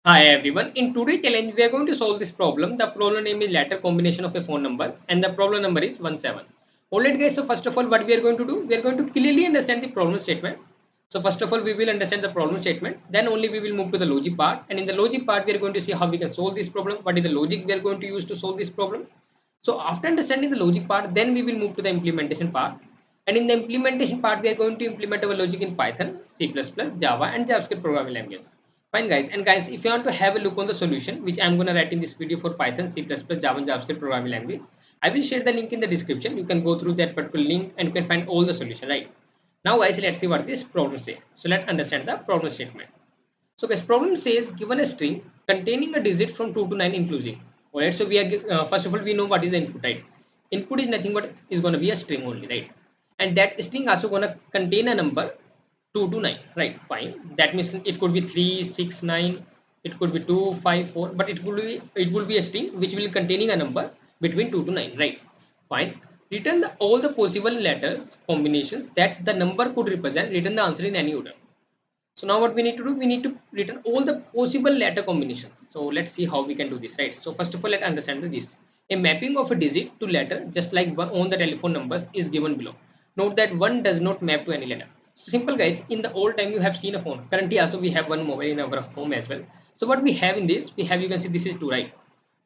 Hi everyone. In today's challenge, we are going to solve this problem. The problem name is letter combination of a phone number, and the problem number is 17. Alright, guys. So first of all, what we are going to do? We are going to clearly understand the problem statement. So first of all, we will understand the problem statement. Then only we will move to the logic part. And in the logic part, we are going to see how we can solve this problem. What is the logic we are going to use to solve this problem? So after understanding the logic part, then we will move to the implementation part. And in the implementation part, we are going to implement our logic in Python, C++, Java, and JavaScript programming language. Fine, guys. And guys, if you want to have a look on the solution, which I'm going to write in this video for Python, C++, Java, and JavaScript programming language, I will share the link in the description. You can go through that particular link and you can find all the solution, right? Now, guys, let's see what this problem says. So let's understand the problem statement. So guys, problem says given a string containing a digit from 2 to 9 inclusive. Alright, so we are first of all we know what is the input, right? Input is nothing but is going to be a string only, right? And that string also going to contain a number 2 to 9, right? Fine. That means it could be 3, 6, 9. It could be 2, 5, 4. But it will be a string which will containing a number between 2 to 9, right? Fine. Return all the possible letters combinations that the number could represent. Return the answer in any order. So now what we need to do, we need to return all the possible letter combinations. So let's see how we can do this, right? So first of all, let's understand this. A mapping of a digit to letter, just like one on the telephone numbers, is given below. Note that one does not map to any letter. So simple, guys. In the old time, you have seen a phone. Currently, also we have one mobile in our home as well. So what we have in this, we have, you can see this is 2, right?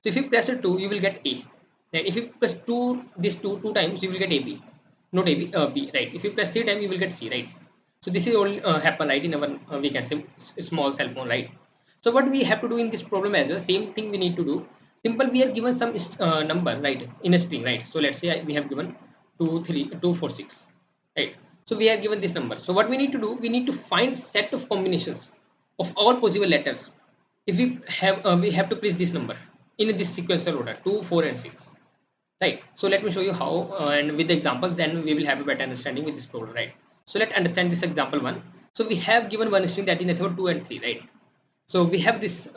So if you press a 2, you will get A. Right? If you press 2, this 2 times, you will get AB. Not AB, B, right? If you press 3 times, you will get C, right? So this is all happen, right, in our we can say small cell phone, right? So what we have to do in this problem as well, same thing we need to do. Simple, we are given some number, right, in a string, right? So let's say we have given 2, 3, 2, 4, 6, right? So we are given this number. So what we need to do, we need to find set of combinations of all possible letters. If we have to place this number in this sequential order 2, 4, and 6, right? So let me show you how, and with the example, then we will have a better understanding with this problem, right? So let's understand this example one. So we have given one string that is nothing but 2 and 3, right? So we have this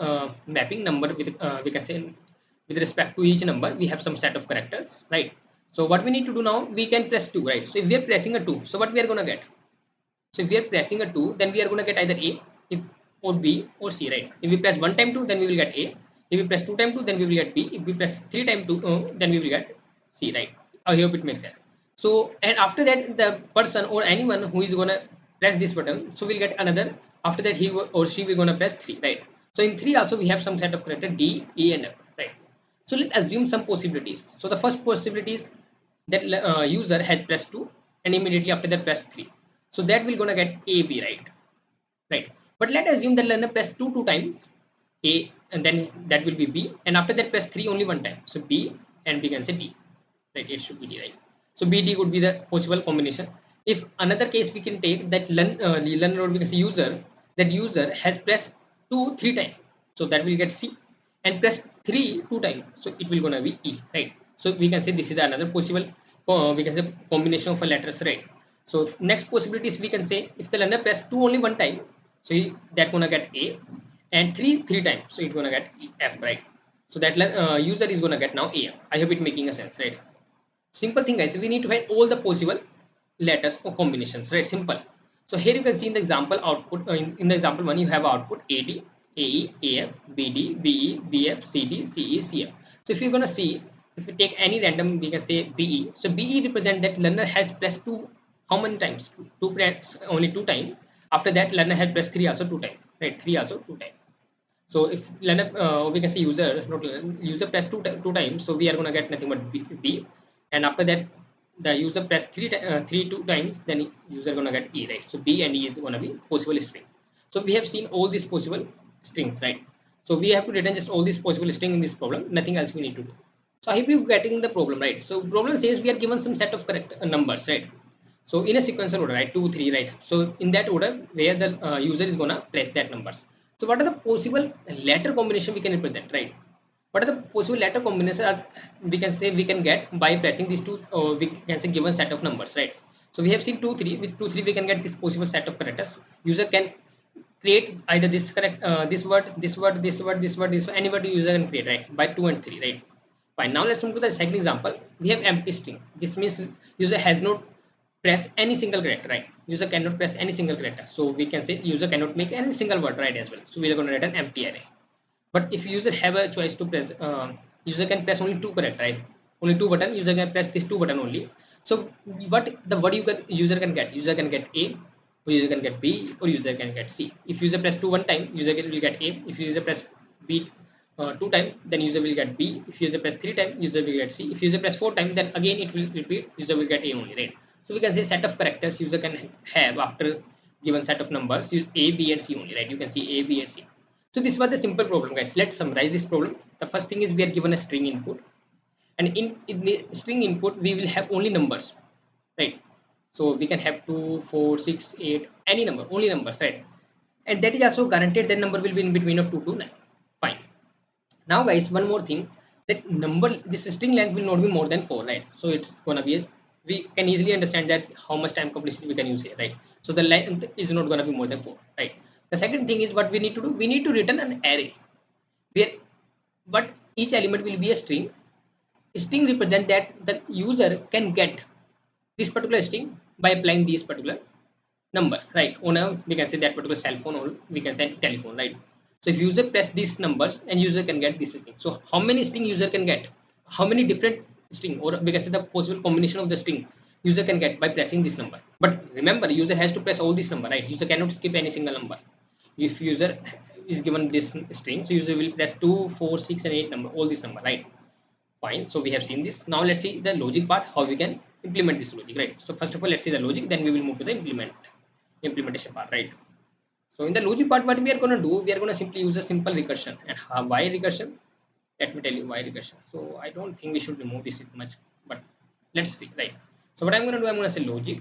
mapping number with we can say with respect to each number we have some set of characters, right? So what we need to do now, we can press 2, right? So if we are pressing a 2, so what we are going to get? So if we are pressing a 2, then we are going to get either A, if, or B, or C, right? If we press 1 time 2, then we will get A. If we press 2 time 2, then we will get B. If we press 3 time 2, then we will get C, right? I hope it makes sense. So, and after that, the person or anyone who is going to press this button, so we'll get another. After that, or she will going to press 3, right? So in 3 also, we have some set of character D, E, and F, right? So let's assume some possibilities. So the first possibility is that user has pressed 2 and immediately after that press 3. So that will gonna get A, B, right? Right. But let's assume that learner press 2 times A, and then that will be B, and after that press 3 only one time. So B, and we can say D. Right, it should be D, right? So B, D would be the possible combination. If another case we can take that the learner, or we can say user, that user has pressed 2 3 times. So that will get C, and press 3 2 times. So it will gonna be E, right? So we can say this is another possible we can say combination of a letters, right? So next possibility is we can say if the learner press 2 only one time, so that gonna get A, and 3 times, so it gonna get F, right? So that user is gonna get now AF. I hope it making a sense, right? Simple thing, guys. We need to find all the possible letters or combinations, right? Simple. So here you can see in the example output. In the example one, you have output AD, AE, AF, BD, BE, BF, CD, CE, CF. So if you're gonna see, if you take any random, we can say BE. So BE represent that learner has pressed 2 how many times? Two press only 2 times. After that, learner has pressed 3 also 2 times, right? 3 also 2 times. So if learner, we can say user, not learner, user press 2 times, so we are gonna get nothing but B. And after that, the user press 2 times, then user gonna get E, right? So B and E is gonna be possible string. So we have seen all these possible strings, right? So we have to return just all these possible string in this problem. Nothing else we need to do. So I hope you getting the problem, right? So problem says we are given some set of correct numbers, right? So in a sequential order, right? 2, 3, right? So in that order, where the user is gonna place that numbers. So what are the possible letter combination we can represent, right? What are the possible letter combinations are, we can say we can get by pressing these two, or we can say given set of numbers, right? So we have seen 2, 3. With 2, 3, we can get this possible set of characters. User can create either this correct this word, this word, this word, this word, this word, any word user can create, right? By 2 and 3, right? Fine. Now let's move to the second example. We have empty string. This means user has not press any single character, right? User cannot press any single character. So we can say user cannot make any single word, right, as well. So we are going to write an empty array. But if user have a choice to press, user can press only two character, right? Only two button. User can press this two button only. So what you can user can get? User can get A, or user can get B, or user can get C. If user press two one time, will get A. If user press B two time, then user will get B. If user press three time, user will get C. If user press four time, then again it will repeat. User will get A only, right? So we can say set of characters user can have after given set of numbers, use A, B, and C only, right? You can see A, B, and C. So this was the simple problem, guys. Let's summarize this problem. The first thing is we are given a string input, and in the string input we will have only numbers, right? So we can have 2, 4, 6, 8, any number, only numbers, right? And that is also guaranteed that number will be in between of 2 to 9. Fine. Now, guys, one more thing, that this string length will not be more than 4, right? So it's gonna be we can easily understand that how much time complexity we can use here, right? So the length is not gonna be more than 4, right? The second thing is what we need to do. We need to return an array where what each element will be a string. String represent that the user can get this particular string by applying these particular number, right? On a, we can say that particular cell phone, or we can say telephone, right? So if user press these numbers, and user can get this string. So how many string user can get, how many different string, or we can say the possible combination of the string user can get by pressing this number. But remember, user has to press all this number, right? User cannot skip any single number. If user is given this string, so user will press 2, 4, 6, and 8 number, all this number, right? Fine. So we have seen this. Now let's see the logic part, how we can implement this logic, right? So first of all, let's see the logic, then we will move to the implementation part, right? So in the logic part, what we are going to do, we are going to simply use a simple recursion. And why recursion? Let me tell you why recursion. So I don't think we should remove this much, but let's see, right? So what I'm going to do, I'm going to say logic.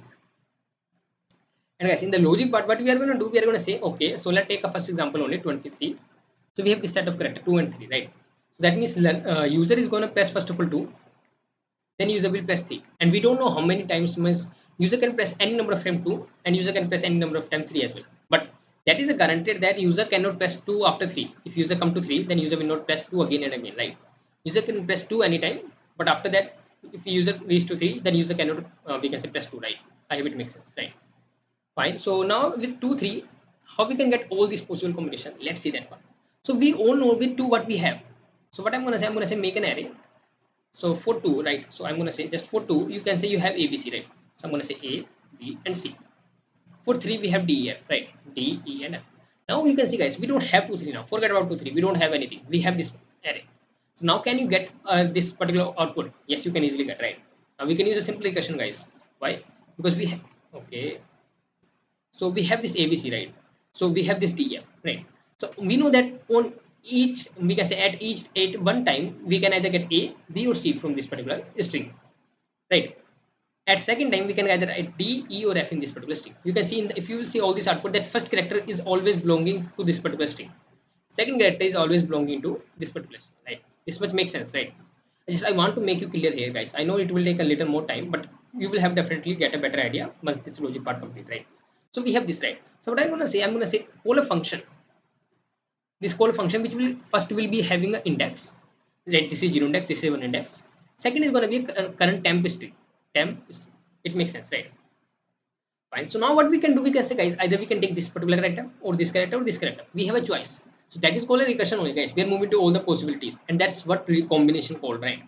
And guys, in the logic part, what we are going to do, we are going to say, okay, so let's take a first example only, 23. So we have this set of character 2 and 3, right? So that means user is going to press first of all 2, then user will press 3, and we don't know how many times means user can press any number of time 2, and user can press any number of time 3 as well. But that is a guaranteed that user cannot press 2 after 3. If user come to 3, then user will not press 2 again and again, right? User can press 2 anytime, but after that, if user reach to 3, then user cannot, we can say, press 2, right? I hope it makes sense, right? Fine. So now with 2 3, how we can get all these possible combination? Let's see that one. So we all know with 2 what we have. So what I'm going to say, I'm going to say make an array. So for 2, right? So I'm going to say just for 2, you can say you have ABC, right? So I'm going to say A, B, and C. For 3, we have D, E, F, right? D, E, and F. Now you can see, guys, we don't have 2, 3 now. Forget about 2, 3. We don't have anything. We have this array. So now can you get this particular output? Yes, you can easily get, right? Now we can use a simple recursion, guys. Why? Because we have, okay. So we have this ABC, right? So we have this DF, right? So we know that on each, we can say at one time, we can either get A, B, or C from this particular string, right? At second time, we can either get D, E, or F in this particular string. You can see, if you see all this output, that first character is always belonging to this particular string. Second character is always belonging to this particular string, right? This much makes sense, right? I want to make you clear here, guys. I know it will take a little more time, but you will have definitely get a better idea once this logic part complete, right? So we have this, right? So what I'm going to say call a function. This call function, which will first will be having an index, right? This is 0 index, this is 1 index. Second is going to be a current temp string. It makes sense, right? Fine. So now what we can do, we can say, guys, either we can take this particular character or this character or this character. We have a choice. So that is called a recursion only, guys. We are moving to all the possibilities, and that's what combination called, right?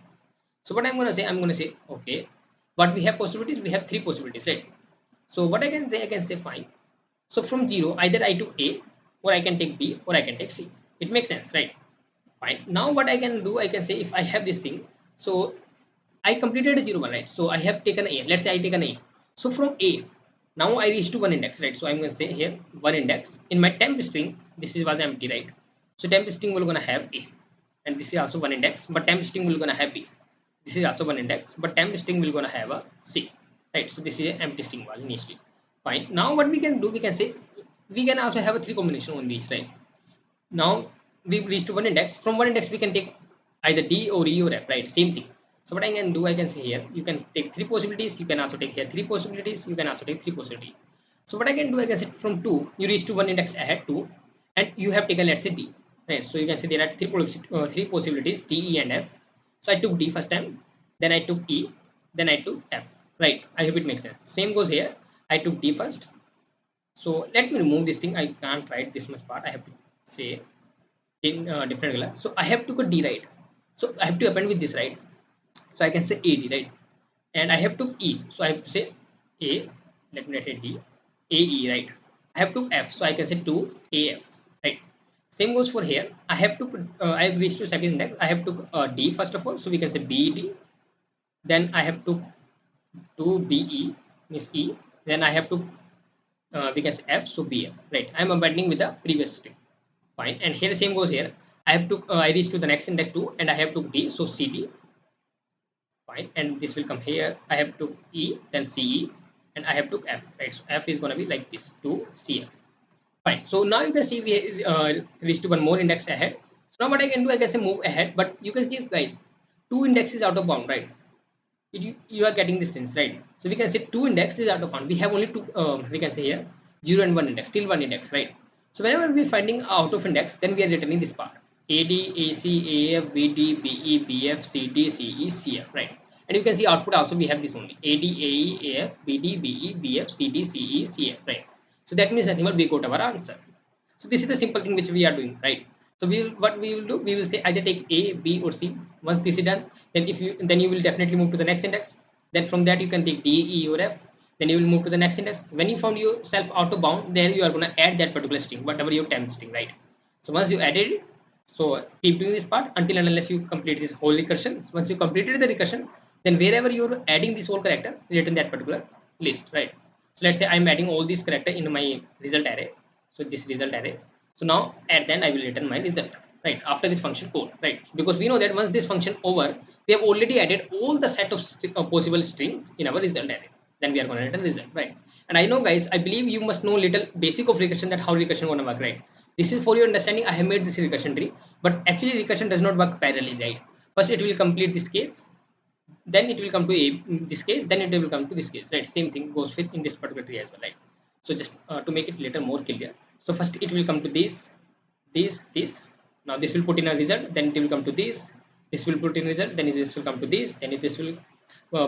So what I'm going to say, okay, what we have possibilities, we have 3 possibilities, right? So what I can say fine. So from 0, either I took A, or I can take B, or I can take C. It makes sense, right? Fine. Now what I can do, I can say if I have this thing, so I completed a 0 1, right? So I have taken A. Let's say I take an A. So from A, now I reach to 1 index, right? So I'm going to say here 1 index. In my temp string, this was empty, right? So temp string will gonna have A, and this is also 1 index, but temp string will gonna have B. This is also 1 index, but temp string will gonna have a C, right? So this is an empty string was initially. Fine. Now what we can do, we can say we can also have a 3 combination on these, right? Now we reach to 1 index. From 1 index we can take either D or E or F, right? Same thing. So what I can do, I can say here you can take 3 possibilities. You can also take here 3 possibilities. You can also take 3 possibilities. So what I can do, I can say from 2 you reach to 1 index ahead 2, and you have taken, let's say, D, right? So you can say there are 3 possibilities, D, E, and F. So I took D first time, then I took E, then I took F, right? I hope it makes sense. Same goes here. I took D first. So let me remove this thing. I can't write this much part. I have to say in different color. So I have to go D, right? So I have to append with this, right? So I can say AD, right? And I have to E, so I have to say A, let me write it D, AE, right? I have to F, so I can say 2 AF, right? Same goes for here. I have to put, I have reached to second index. I have to D first of all, so we can say BD. Then I have to do BE, means E. Then I have to we can say F, so BF, right? I'm abandoning with the previous string, fine. And here same goes here. I have to I reach to the next index 2, and I have to D, so CD, fine. And this will come here. I have to E, then CE, and I have to F, right? So F is going to be like this, to CF, fine. So now you can see we reached to one more index ahead. So now what I can do, I can say move ahead, but you can see guys, two indexes out of bound, right? You are getting this sense, right? So we can say two index is out of bound. We have only two, we can say here 0 and 1 index, still one index, right? So whenever we're finding out of index, then we are returning this part: AD, AC, AF, BD, BE, BF, CD, CE, CF, right? And you can see output also we have this only: AD, AE, AF, BD, BE, BF, CD, CE, CF, right? So that means nothing but we got our answer. So this is the simple thing which we are doing, right? So what we will do, we will say either take A, B, or C. Once this is done, then you will definitely move to the next index. Then from that you can take D, E, or F. Then you will move to the next index. When you found yourself out of bound, there you are gonna add that particular string, whatever your temp string, right? So once you added it, so keep doing this part until and unless you complete this whole recursion. Once you completed the recursion, then wherever you're adding this whole character, return that particular list, right? So let's say I'm adding all these character in my result array. So this result array. So now at the end I will return my result, right? After this function code, right? Because we know that once this function over, we have already added all the set of possible strings in our result array. Then we are going to return result, right? And I know guys, I believe you must know little basic of recursion, that how recursion going to work, right? This is for your understanding. I have made this recursion tree, but actually recursion does not work parallelly, right? First it will complete this case, then it will come to this case, then it will come to this case, right? Same thing goes with in this particular tree as well, right? So just to make it little more clear, so first it will come to this. Now this will put in a result, then it will come to this will put in result, then this will come to this, then this will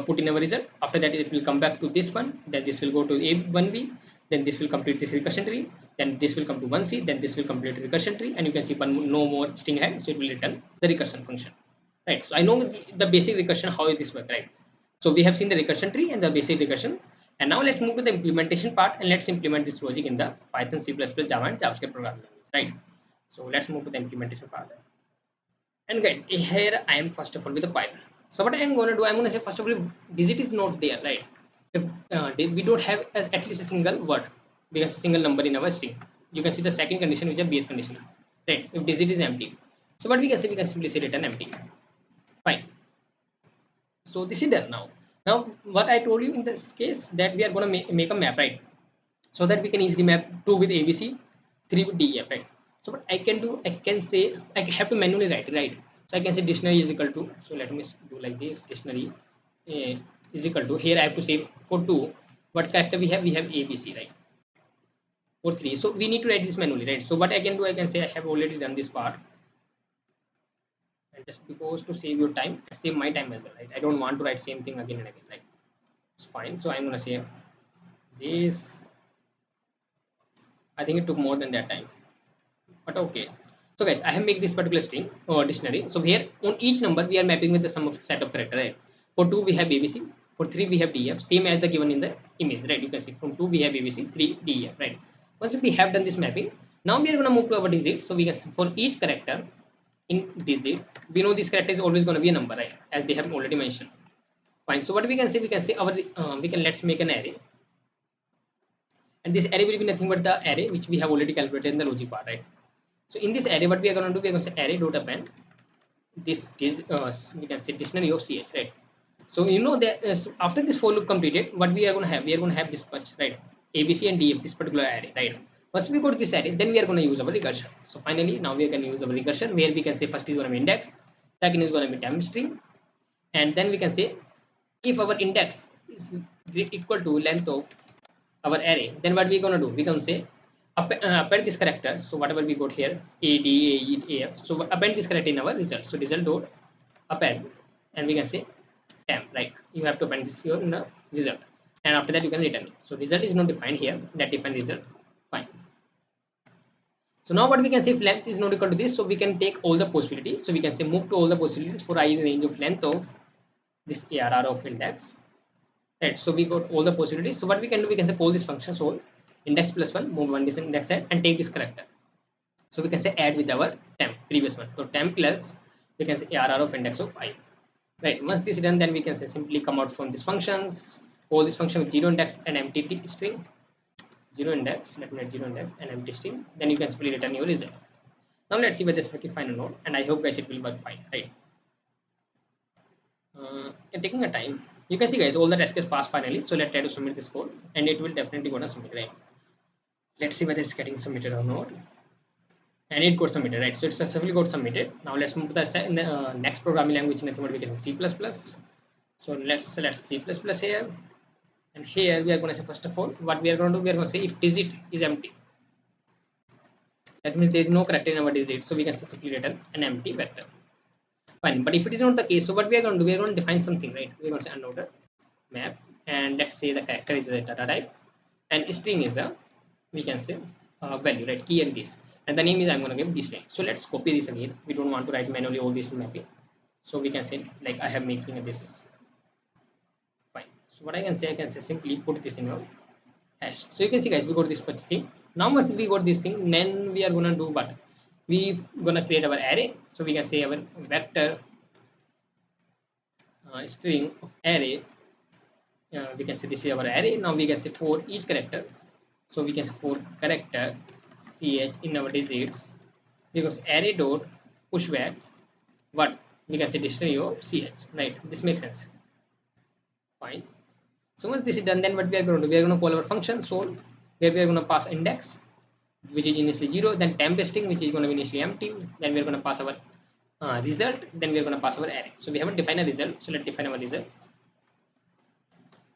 put in our result. After that it will come back to this one, then this will go to a1b, then this will complete this recursion tree, then this will come to 1c, then this will complete recursion tree, and you can see one no more string ahead, so it will return the recursion function, right? So I know the basic recursion, how this works, right? So we have seen the recursion tree and the basic recursion, and now let's move to the implementation part, and let's implement this logic in the Python, C++, Java, and JavaScript programming language, right? So let's move to the implementation part. And guys, here I am first of all with the Python. So what I'm going to do, I'm going to say first of all, digit is not there, right? If we don't have at least a single word, because a single number in our string, you can see the second condition which is a base condition, right? If digit is empty, so what we can say, we can simply say return empty, fine. So this is there now. Now what I told you in this case, that we are going to make a map, right? So that we can easily map 2 with ABC, 3 with DEF, right? So what I can do, I can say I have to manually write it, right? So I can say dictionary is equal to, so let me do like this, dictionary is equal to, here I have to say for 2 what character we have ABC, right? For 3, so we need to write this manually, right? So what I can do, I can say I have already done this part, and just because to save your time, save my time as well, right? I don't want to write same thing again and again, right? It's fine. So I'm gonna say this. I think it took more than that time, but okay. So guys, I have made this particular string or dictionary. So here on each number we are mapping with the sum of set of character, right? For 2 we have ABC, for 3 we have DF, same as the given in the image, right? You can see from 2 we have ABC, 3 DF, right? Once we have done this mapping, now we are going to move to our digit. So we can, for each character in digit, we know this character is always going to be a number, right? As they have already mentioned, fine. So what we can say, our we can, let's make an array, and this array will be nothing but the array which we have already calculated in the logic part, right? So in this array, what we are going to do, we are going to say array dot append this is we can say dictionary of ch, right? So you know that after this for loop completed, what we are going to have, we are going to have this much, right? ABC and DF, this particular array, right? Once we go to this array, then we are going to use our recursion. So finally now we are going to use our recursion, where we can say first is going to be index, second is going to be temp string, and then we can say if our index is equal to length of our array, then what we gonna do, we can say append this character. So whatever we got here, a d a e a f, so append this character in our result. So result dot append, and we can say temp, right? You have to append this here in the result, and after that you can return it. So result is not defined here, that define result, fine. So now what we can say, if length is not equal to this, so we can take all the possibilities. So we can say move to all the possibilities for I in range of length of this ARR of index. Right. So we got all the possibilities. So what we can do, we can say call this function so index plus one, move one this index add and take this character. So we can say add with our temp previous one. So temp plus we can say ARR of index of I. Right. Once this is done, then we can say simply come out from these functions, call this function with zero index and empty string. Zero index, let me write zero index and empty string. Then you can simply return your result. Now let's see whether this working fine or not, and I hope guys it will work fine, right? And taking a time, you can see guys all the test case passed finally. So let's try to submit this code, and it will definitely gonna submit, right? Let's see whether it's getting submitted or not, and it got submitted, right? So it successfully got submitted. Now let's move to the next programming language, nothing but we can say C++. So let's select C++ here, and here we are going to say first of all what we are going to do. We are going to say if digit is empty, that means there is no character in our digit, so we can simply return an empty vector. Fine, but if it is not the case, so what we are going to do, we are going to define something, right? We are going to say unordered map, and let's say the character is a data type, and string is a, we can say value, right? Key and this, and the name is I'm going to give this name. So let's copy this again. We don't want to write manually all this mapping, so we can say like I have making this. Fine. So what I can say simply put this in your hash. So you can see guys, we got this much thing. Now once we got this thing, then we are gonna do what? We gonna create our array. So we can say our vector string of array. We can say this is our array. Now we can say for each character. So we can say for character ch in our digits, because array dot push back what we can say dictionary of ch, right? This makes sense. Fine. So once this is done, then what we are going to do, we are going to call our function sol, where we are going to pass index, which is initially 0, then temp string, which is going to be initially empty, then we are going to pass our result, then we are going to pass our array. So we haven't defined a result, so let's define our result.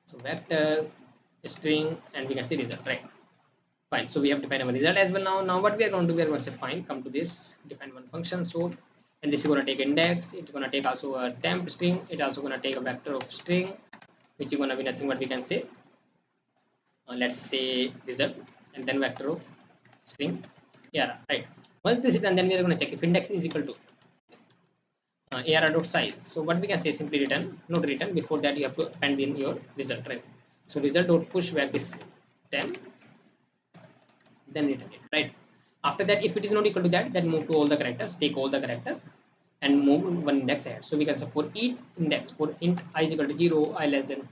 So vector string, and we can say result, right? Fine. So we have defined our result as well. Now what we are going to do, we are going to say fine, come to this, define one function sol, and this is going to take index, it's going to take also a temp string, it's also going to take a vector of string, which is going to be nothing but we can say let's say result, and then vector of string, yeah, right? Once this is done, then we are going to check if index is equal to ARR dot size. So what we can say, simply return, not return, before that you have to append in your result, right? So result dot push back this 10, then return it, right? After that, if it is not equal to that, then move to all the characters, take all the characters and move one index ahead. So we can say for each index, for int I is equal to 0, I less than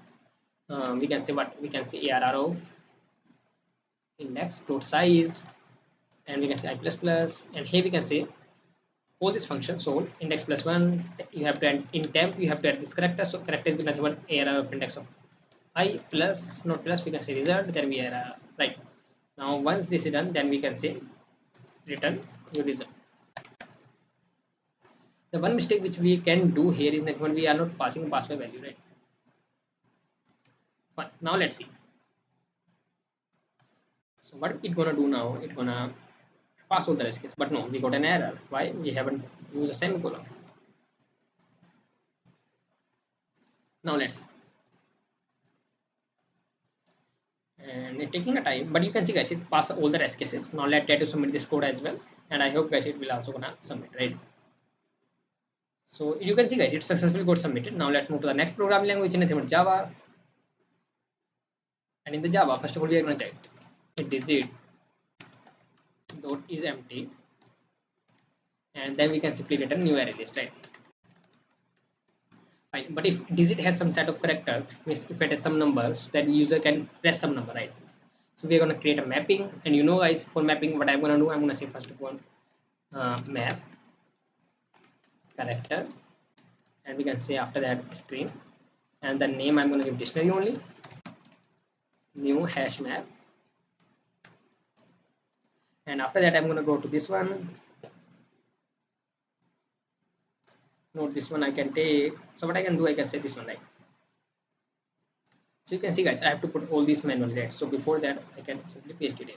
we can say what, we can say ARR of index dot size, and we can say I plus plus, and here we can say all these functions. So index plus one, you have to add in temp, you have to add this character. So character is nothing but ARR of index of I plus, not plus, we can say result, then we are right. Now once this is done, then we can say return your result. The one mistake which we can do here is that when we are not passing a pass by value, right? Fine. Now let's see. So what it gonna do now? It gonna pass all the rest case, but no, we got an error. Why? We haven't used a semicolon. Now let's see. And it taking a time, but you can see guys, it pass all the rest cases. Now let's try to submit this code as well, and I hope guys it will also gonna submit, right? So you can see guys, it successfully got submitted. Now let's move to the next programming language, in nothing but Java. And in the Java, first of all, we are gonna check it digit dot is empty, and then we can simply return new array list, right? Fine. But if digit has some set of characters, if it has some numbers, then user can press some number, right? So we are going to create a mapping, and you know guys, for mapping what I'm going to do, I'm going to say first of all map character, and we can say after that string, and the name I'm going to give dictionary only, new hash map, and after that I'm going to go to this one. Note this one I can take. So what I can do, I can say this one, right? So you can see guys, I have to put all these manually, right? So before that I can simply paste it in.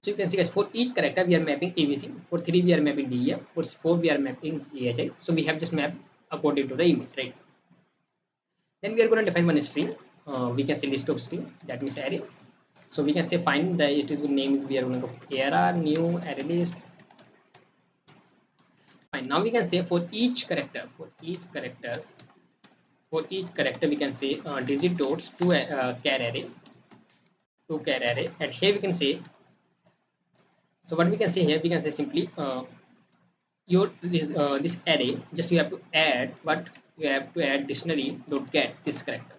So you can see guys, for each character we are mapping ABC, for 3 we are mapping DEF, for 4 we are mapping GHI. So we have just mapped according to the image, right? Then we are going to define one string, we can say list of string, that means array, So we can say fine, the it is good name is we are going to go arr new array list. Fine, now we can say for each character, we can say digit dots to char array, and here we can say, so what we can say here, we can say simply your this array, just you have to add what you have to add dictionary dot get this character.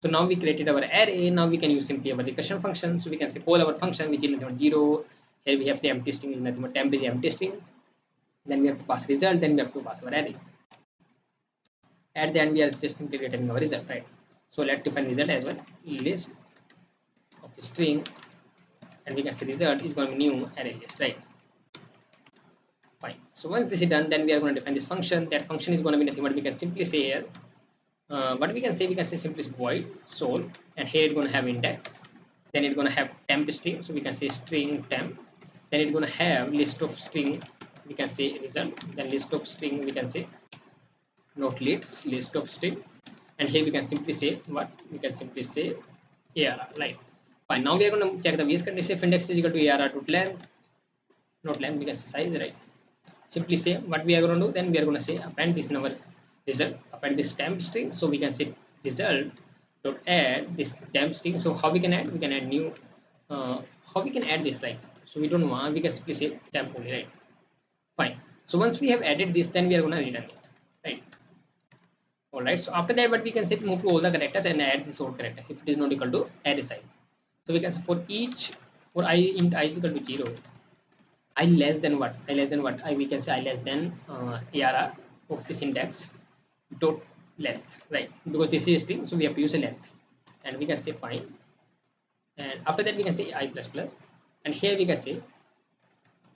So now we created our array. Now we can use simply our recursion function. So we can say call our function which is nothing but 0. Here we have say empty string is nothing but temp is empty string. Then we have to pass result. Then we have to pass our array. At the end we are just simply returning our result, right? So let's define result as well. List of string, and we can say result is going to be new array list, right? Fine. So once this is done, then we are going to define this function. That function is going to be nothing but we can simply say here. What we can say simply void sol, and here it's going to have index. Then it's going to have temp string. So we can say string temp. Then it's going to have list of string. We can say result. Then list of string. We can say not list of string. And here we can simply say what? We can simply say ARR, right? Fine. Now we are going to check the VS condition. If index is equal to ARR dot length, not length, we can say size, right? Simply say what we are going to do. Then we are going to say append this in our result, append this temp string. So we can say result dot add this temp string. So how we can add? We can add new. How we can add this, like, so we don't want, we can simply say temp only, right? Fine. So once we have added this, then we are going to return it, right? All right. So after that, what we can say, move to all the characters and add this old characters if it is not equal to array size. So we can say for each, for I int I is equal to 0, I less than what? I less than what? I we can say I less than ARR of this index dot length, right? Because this is string, so we have to use a length, and we can say fine. And after that, we can say I plus plus, and here we can say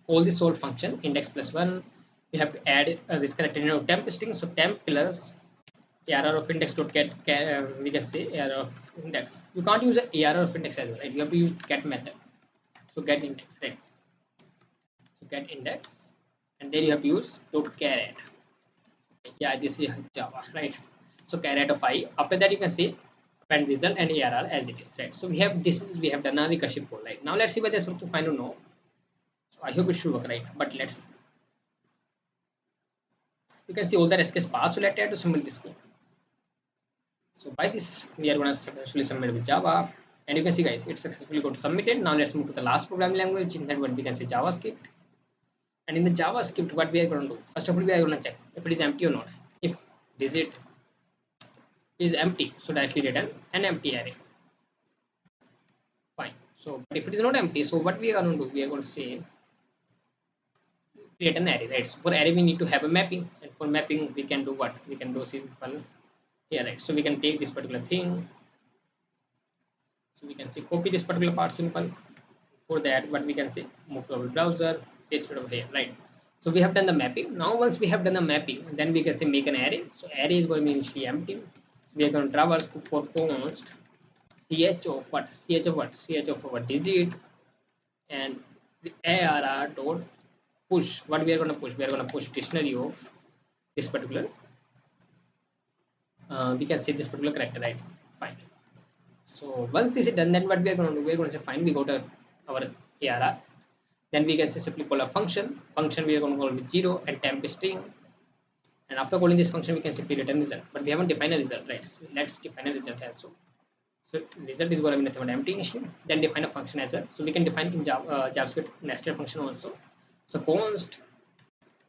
all this whole function index plus one. We have to add this character in our temp string. So temp plus ARR of index dot get. We can say ARR of index. You can't use a ARR of index as well, right? You have to use get method. So get index, right? So get index, and then you have to use dot caret. Yeah, this is Java, right? So caret of I. After that, you can see append result and ARR as it is, right? So we have this is we have done a recursive code, right? Now let's see whether it's to find or no. So I hope it should work, right? But let's, you can see all the rest is passed. So let's try to submit this code. So by this, we are going to successfully submit with Java, and you can see, guys, it's successfully got submitted. Now let's move to the last programming language, in that what we can say JavaScript. And in the JavaScript, what we are going to do? First of all, we are going to check if it is empty or not. If digit is empty, so directly return an empty array. Fine. So but if it is not empty, so what we are going to do? We are going to say create an array, right? So for array, we need to have a mapping, and for mapping, we can do what? We can do simple here, right? So we can take this particular thing. So we can say copy this particular part simple. For that, what we can say, move to our browser, paste it over here, right? So we have done the mapping. Now once we have done the mapping, then we can say make an array. So array is going to be initially empty. So we are going to traverse for const ch of what? Ch of what? Ch of our digits, and the arr dot push. What we are going to push? We are going to push dictionary of this particular. We can say this particular character, right? Fine. So once this is done, then what we are going to do? We are going to say fine. We go to our arr. Then we can simply call a function. Function we are going to call with 0 and temp string. And after calling this function, we can simply return result. But we haven't defined a result, right? So let's define a result as well. So result is going to be nothing but empty initially. Then define a function as well. So we can define in JavaScript nested function also. So const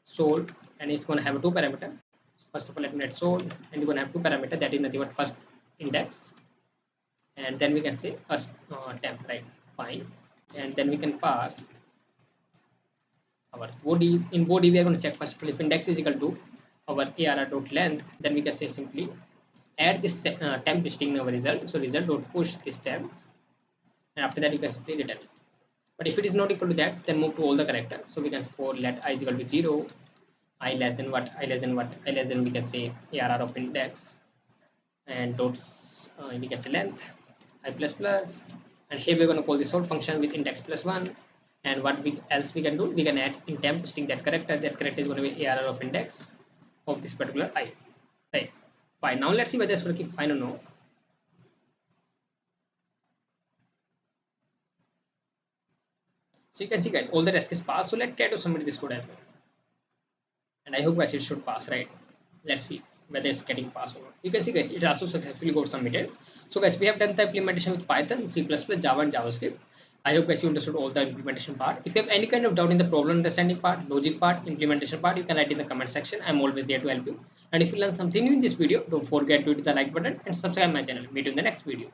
sol, and it's going to have a two parameter. First of all, let me write sol, and you're going to have two parameter, that is nothing but first index, and then we can say a temp, right? Fine. And then we can pass our body. In body, we are going to check first of all if index is equal to our arr dot length. Then we can say simply add this temp string in our result. So result dot push this temp, and after that you can simply return it. But if it is not equal to that, then move to all the characters. So we can say for let I is equal to 0, I less than what? I less than what? I less than, we can say arr of index, and dots we can say length I plus plus, and here we're going to call this whole function with index plus 1. And what we else we can do, we can add in temp string that character is going to be arr of index of this particular I, right? Fine. Now let's see whether it's working fine or no. So you can see guys, all the test is passed. So let's try to submit this code as well. And I hope guys it should pass, right? Let's see whether it's getting passed or not. You can see guys, it also successfully got submitted. So guys, we have done the implementation with Python, C++, Java and JavaScript. I hope guys you understood all the implementation part. If you have any kind of doubt in the problem understanding part, logic part, implementation part, you can write in the comment section. I'm always there to help you. And if you learn something new in this video, don't forget to hit the like button and subscribe my channel. Meet you in the next video.